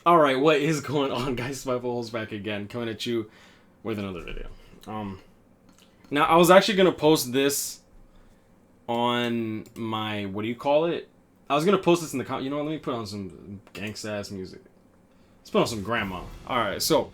Alright, what is going on, guys? Spiteful's back again, coming at you with another video. Now, I was actually going to post this on my, what do you call it? I was going to post this in the you know what, let me put on some gangsta-ass music. Let's put on some grandma. Alright, so,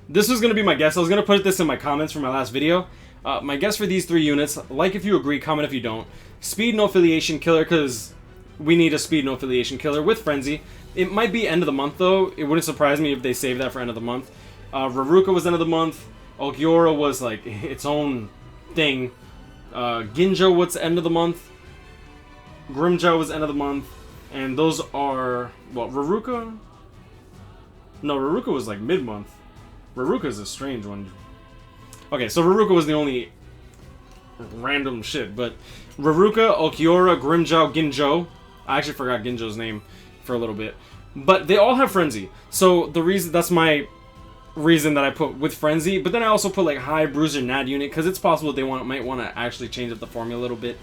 this was going to be my guess. I was going to put this in my comments from my last video. My guess for these three units, like if you agree, comment if you don't. Speed, no affiliation, killer, because we need a speed, no affiliation killer with Frenzy. It might be end of the month, though. It wouldn't surprise me if they save that for end of the month. Raruka was end of the month. Ulquiorra was, like, its own thing. Ginjo was end of the month. Grimmjow was end of the month. And those are... Well, Raruka? No, Raruka was, like, mid-month. Raruka's a strange one. Okay, so Raruka was the only random shit, but Raruka, Ulquiorra, Grimmjow, Ginjo. I actually forgot Ginjo's name for a little bit. But they all have Frenzy. So the reason, that's my reason that I put with Frenzy. But then I also put like high Bruiser Nad unit, because it's possible they might want to actually change up the formula a little bit.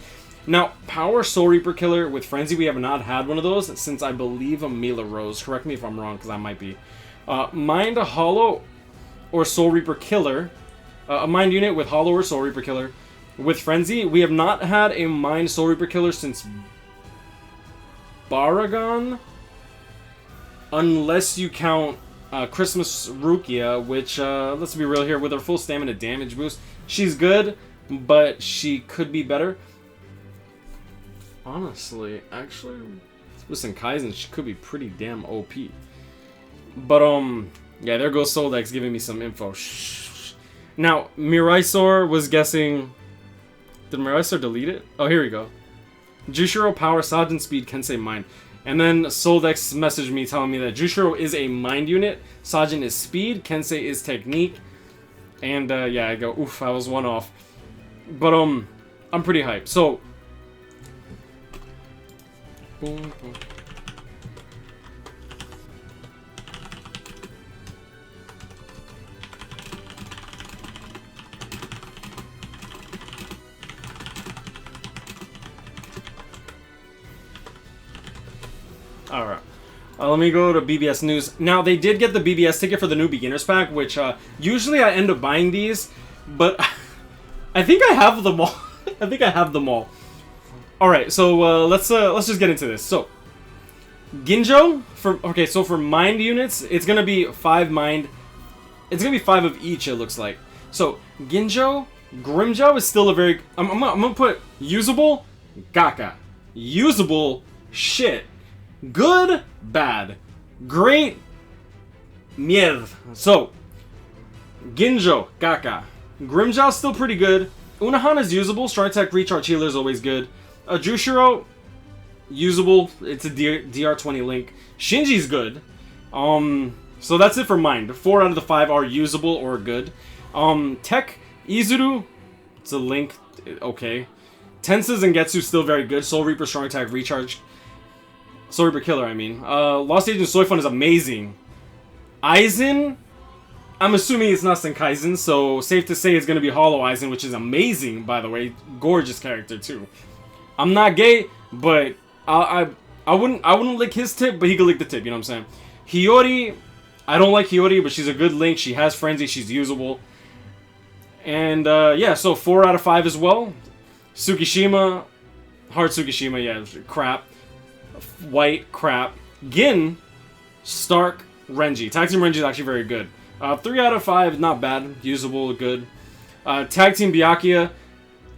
Now, Power Soul Reaper Killer with Frenzy, we have not had one of those since I believe Amila Rose. Correct me if I'm wrong, because I might be. Mind Hollow or Soul Reaper Killer. A Mind unit with Hollow or Soul Reaper Killer. With Frenzy, we have not had a Mind Soul Reaper Killer since Baragon. Unless you count Christmas Rukia, which, let's be real here, with her full stamina damage boost, she's good, but she could be better. Honestly, actually, with Kaizen, she could be pretty damn OP. But, yeah, there goes Soldex giving me some info. Shh. Now, Miraisor was guessing... Did Miraisor delete it? Oh, here we go. Jushiro, Power, Sajin, Speed, Kensei, Mind. And then Soldex messaged me telling me that Jushiro is a Mind unit, Sajin is Speed, Kensei is Technique. And, yeah, I go, oof, I was one off. But, I'm pretty hyped. So... Boom, boom. Alright. Let me go to BBS News. Now, they did get the BBS ticket for the new Beginners Pack, which, usually I end up buying these, but I think I have them all. I think I have them all. Alright, so, let's just get into this. So, Ginjo, for Mind units, it's gonna be 5 Mind. It's gonna be 5 of each, it looks like. So, Ginjo, Grimmjow is still a very... I'm gonna put usable, Gaka. Usable, shit. Good, bad. Great, mierda. So, Ginjo, Gaka. Grimmjow's still pretty good. Unahana's usable. Strong Attack Recharge Healer is always good. Jushiro, usable. It's a DR20 link. Shinji's good. So that's it for Mind. 4 out of the 5 are usable or good. Tech, Izuru, it's a link. Okay. Tensa's and Getsu still very good. Soul Reaper, Strong Attack Recharge. Soul Reaper Killer, I mean. Lost Agent Soifun is amazing. Aizen, I'm assuming it's not Senkaizen, so safe to say it's going to be Hollow Aizen, which is amazing, by the way. Gorgeous character, too. I'm not gay, but I wouldn't lick his tip, but he could lick the tip, you know what I'm saying? Hiyori, I don't like Hiyori, but she's a good link. She has Frenzy, she's usable. And, yeah, so 4 out of 5 as well. Tsukishima, Hard Tsukishima, yeah, crap. White, crap. Gin, Stark, Renji. Tag Team Renji is actually very good. 3 out of 5, not bad. Usable, good. Tag Team Byakuya,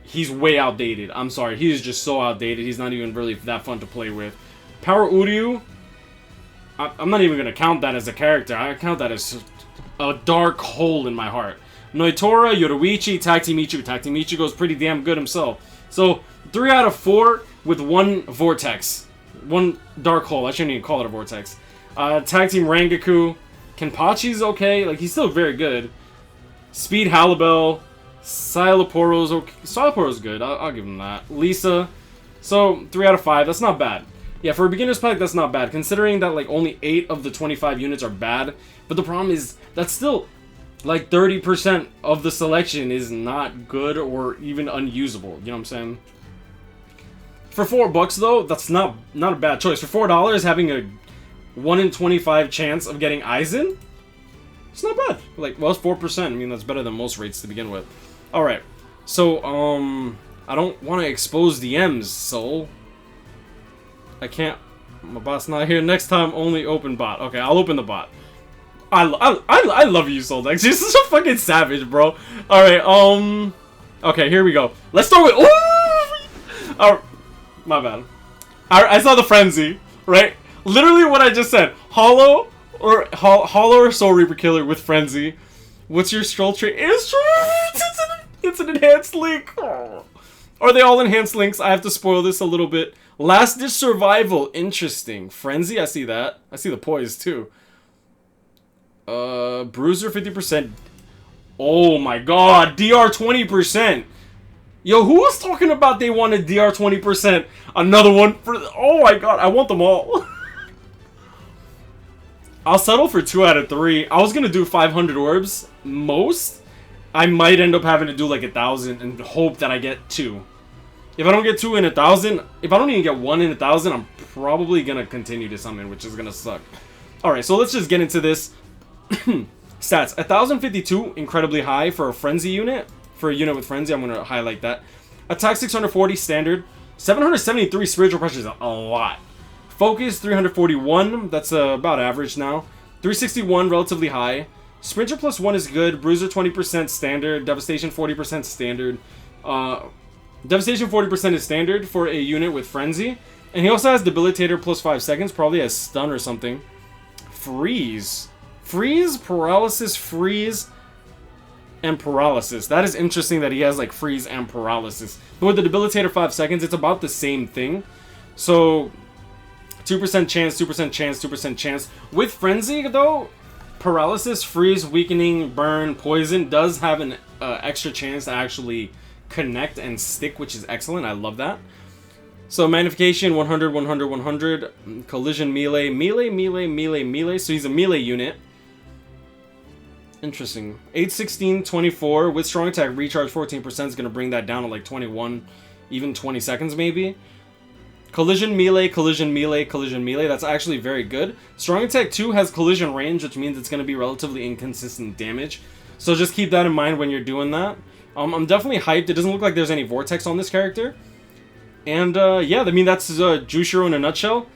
he's way outdated. I'm sorry, he is just so outdated. He's not even really that fun to play with. Power Uryu, I'm not even going to count that as a character. I count that as a dark hole in my heart. Noitora, Yoruichi, Tag Team Ichigo. Tag Team Ichigo is pretty damn good himself. So, 3 out of 4 with 1 Vortex. 1 dark hole. I shouldn't even call it a vortex. Tag Team Rangaku. Kenpachi's okay. Like, he's still very good. Speed Halibel. Siloporo's okay. Siloporo's good. I'll give him that. Lisa. So, 3 out of 5. That's not bad. Yeah, for a beginner's pack, that's not bad. Considering that, like, only 8 of the 25 units are bad. But the problem is, that's still, like, 30% of the selection is not good or even unusable. You know what I'm saying? For $4 though, that's not a bad choice. For $4, having a 1 in 25 chance of getting Aizen. It's not bad. Like, well, it's 4%. I mean, that's better than most rates to begin with. Alright. So, I don't want to expose the M's, Soul. I can't. My bot's not here. Next time, only open bot. Okay, I'll open the bot. I love you, Soul Dex. You're such a fucking savage, bro. Alright, okay, here we go. Let's start with... Ooh! Alright. My bad. I saw the frenzy, right? Literally what I just said. Hollow or Soul Reaper Killer with frenzy. What's your stroll trait? It's an enhanced link. Oh. Are they all enhanced links? I have to spoil this a little bit. Last Ditch Survival. Interesting. Frenzy, I see that. I see the poise too. Bruiser 50%. Oh my god. DR 20%. Yo, who was talking about they wanted DR 20%? Another one for... Oh my god, I want them all. I'll settle for 2 out of 3. I was gonna do 500 orbs. Most. I might end up having to do like 1,000 and hope that I get 2. If I don't get 2 in 1,000, if I don't even get 1 in 1,000, I'm probably gonna continue to summon, which is gonna suck. Alright, so let's just get into this. Stats. 1,052, incredibly high for a frenzy unit. For a unit with frenzy, I'm gonna highlight that. Attack 640, standard. 773 spiritual pressure is a lot. Focus 341, that's about average now. 361, relatively high. Sprinter plus 1 is good. Bruiser 20% standard. Devastation 40% standard. Devastation 40% is standard for a unit with frenzy. And he also has Debilitator plus 5 seconds, probably has stun or something. Freeze. Freeze, paralysis, freeze, and paralysis. That is interesting that he has like freeze and paralysis. But with the Debilitator 5 seconds, it's about the same thing. So 2% chance, 2% chance, 2% chance. With frenzy though, paralysis, freeze, weakening, burn, poison does have an extra chance to actually connect and stick, which is excellent. I love that. So magnification 100, 100, 100. Collision melee, melee, melee, melee, melee. So he's a melee unit. Interesting. 816, 24 with strong attack recharge 14% is going to bring that down to like 21, even 20 seconds maybe. Collision melee, collision melee, collision melee. That's actually very good. Strong attack 2 has collision range, which means it's going to be relatively inconsistent damage. So just keep that in mind when you're doing that. I'm definitely hyped. It doesn't look like there's any vortex on this character. And yeah, I mean that's Jushiro in a nutshell.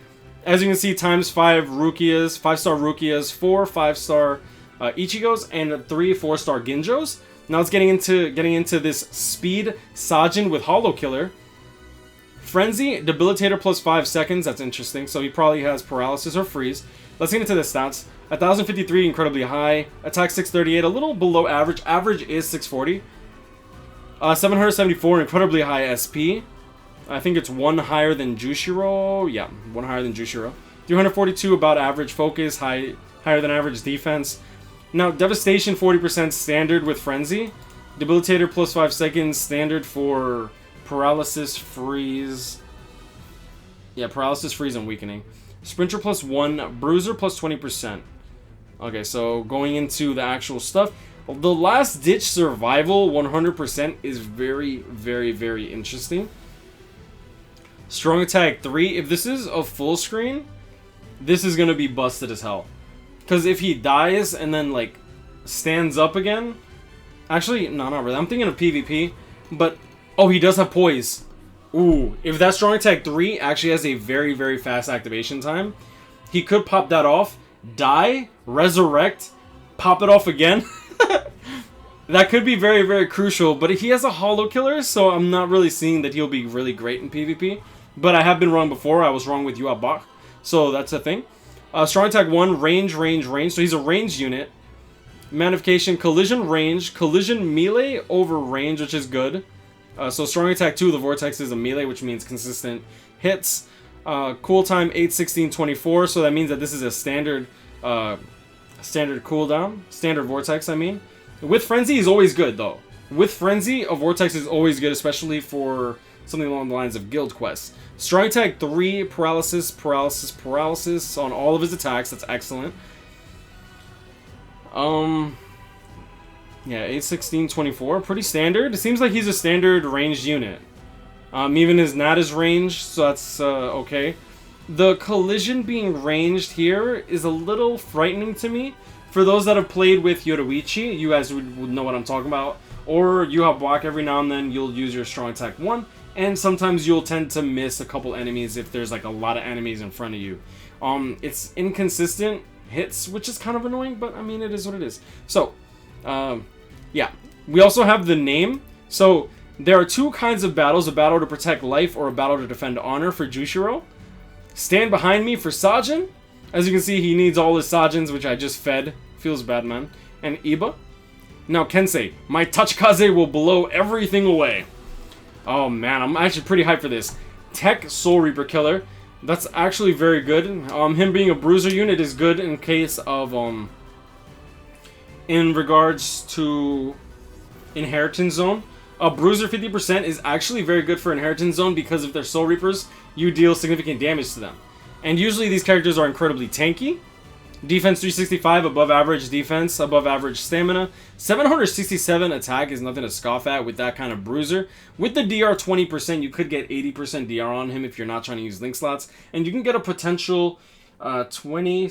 As you can see, times 5 Rukias, 5-star Rukias, 4 5-star Ichigos, and 3 4-star Ginjos. Now it's getting into this speed Sajin with Hollow Killer. Frenzy, Debilitator plus 5 seconds. That's interesting. So he probably has paralysis or freeze. Let's get into the stats. 1,053, incredibly high. Attack 638, a little below average. Average is 640. 774, incredibly high SP. I think it's 1 higher than Jushiro. Yeah, 1 higher than Jushiro. 342, about average. Focus, higher than average defense. Now, Devastation 40% standard with Frenzy. Debilitator plus 5 seconds standard for paralysis, freeze. Yeah, paralysis, freeze, and weakening. Sprinter plus 1, Bruiser plus 20%. Okay, so going into the actual stuff. The Last Ditch Survival 100% is very, very, very interesting. Strong Attack 3. If this is a full screen, this is going to be busted as hell. Because if he dies and then, like, stands up again... Actually, no, not really. I'm thinking of PvP. But, oh, he does have Poise. Ooh, if that Strong Attack 3 actually has a very, very fast activation time, he could pop that off, die, resurrect, pop it off again. That could be very, very crucial. But he has a Hollow Killer, so I'm not really seeing that he'll be really great in PvP. But I have been wrong before. I was wrong with Yuabak. So that's a thing. Strong Attack 1, range, range, range. So he's a ranged unit. Magnification, collision, range. Collision, melee over range, which is good. So Strong Attack 2, the Vortex is a melee, which means consistent hits. Cool time, 8, 16, 24. So that means that this is a standard cooldown. Standard Vortex, I mean. With Frenzy, he's always good, though. With Frenzy, a Vortex is always good, especially for something along the lines of Guild Quests. Strong Attack 3, paralysis, paralysis, paralysis on all of his attacks. That's excellent. Yeah, 8, 16, 24. Pretty standard. It seems like he's a standard ranged unit. Even his Nat is ranged, so that's okay. the collision being ranged here is a little frightening to me. For those that have played with Yoruichi, you guys would know what I'm talking about. Or you have block every now and then, you'll use your strong attack 1, and sometimes you'll tend to miss a couple enemies if there's like a lot of enemies in front of you. It's inconsistent hits, which is kind of annoying, but I mean, it is what it is. So, yeah. We also have the name. So, there are two kinds of battles, a battle to protect life or a battle to defend honor for Jushiro. Stand behind me for Sajin. As you can see, he needs all his Sajins, which I just fed. Feels bad, man. And Iba. Now, Kensei, my Tachikaze will blow everything away. Oh, man, I'm actually pretty hyped for this. Tech Soul Reaper Killer. That's actually very good. Him being a bruiser unit is good in case of, in regards to Inheritance Zone. A bruiser 50% is actually very good for Inheritance Zone because if they're Soul Reapers, you deal significant damage to them. And usually these characters are incredibly tanky. Defense 365, above average defense, above average stamina. 767 attack is nothing to scoff at with that kind of bruiser. With the DR 20%, you could get 80% DR on him if you're not trying to use link slots. And you can get a potential 20,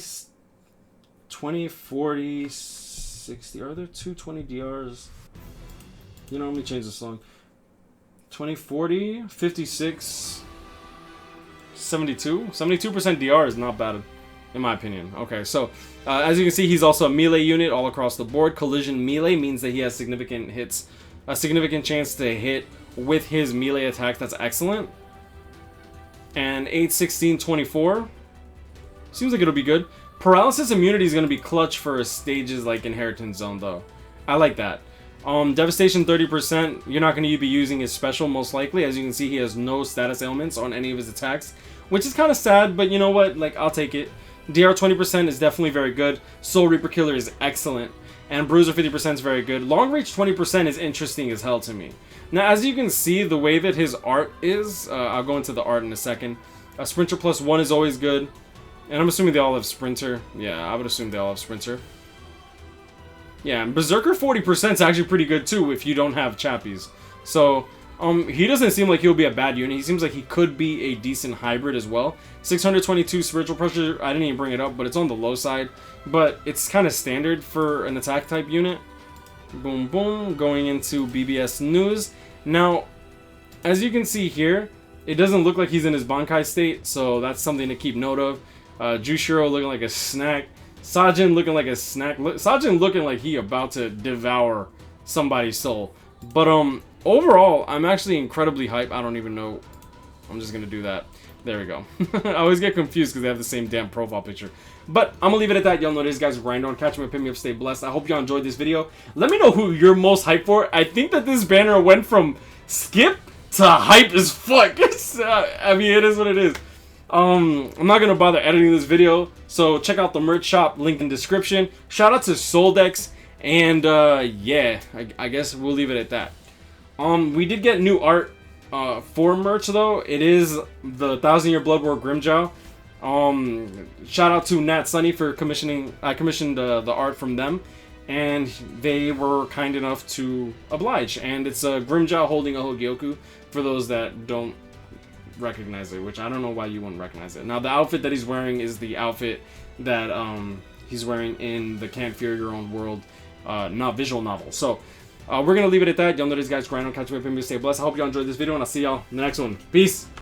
40, 60. Are there 220 DRs? You know, let me change this song. 20, 40, 56, 72. 72% DR is not bad, in my opinion. Okay, so as you can see, he's also a melee unit all across the board. Collision melee means that he has significant hits, a significant chance to hit with his melee attack. That's excellent. And 8, 16, 24. Seems like it'll be good. Paralysis immunity is going to be clutch for stages like Inheritance Zone, though. I like that. Devastation 30%. You're not going to be using his special, most likely. As you can see, he has no status ailments on any of his attacks, which is kind of sad, but you know what? Like, I'll take it. DR 20% is definitely very good. Soul Reaper Killer is excellent. And Bruiser 50% is very good. Long Reach 20% is interesting as hell to me. Now, as you can see, the way that his art is, I'll go into the art in a second. Sprinter +1 is always good. And I'm assuming they all have Sprinter. Yeah, I would assume they all have Sprinter. Yeah, and Berserker 40% is actually pretty good too if you don't have Chappies. So, he doesn't seem like he'll be a bad unit. He seems like he could be a decent hybrid as well. 622 Spiritual Pressure, I didn't even bring it up, but it's on the low side. But it's kind of standard for an attack type unit. Boom, boom, going into BBS news. Now, as you can see here, it doesn't look like he's in his Bankai state, so that's something to keep note of. Jushiro looking like a snack. Sajin looking like a snack. Sajin looking like he about to devour somebody's soul. But overall, I'm actually incredibly hyped. I don't even know. I'm just gonna do that. There we go. I always get confused because they have the same damn profile picture. But I'm gonna leave it at that. Y'all know this guy's grind on. Catch me up, pick me up, stay blessed. I hope y'all enjoyed this video. Let me know who you're most hyped for. I think that this banner went from skip to hype as fuck. I mean, it is what it is. I'm not gonna bother editing this video, so check out the merch shop, link in description. Shout out to Soldex, and yeah, I guess we'll leave it at that. We did get new art for merch though. It is the 1000-Year Blood War Grimjaw. Shout out to Nat Sunny for commissioning. I commissioned the art from them, and they were kind enough to oblige. And it's a Grimjaw holding a Hogyoku for those that don't recognize it, which I don't know why you wouldn't recognize it. Now the outfit that he's wearing is the outfit that he's wearing in the Can't Fear Your Own World not visual novel. So we're gonna leave it at that. Y'all know this guy's grind on. Catch me up and stay blessed. I hope y'all enjoyed this video, and I'll see y'all in the next one. Peace.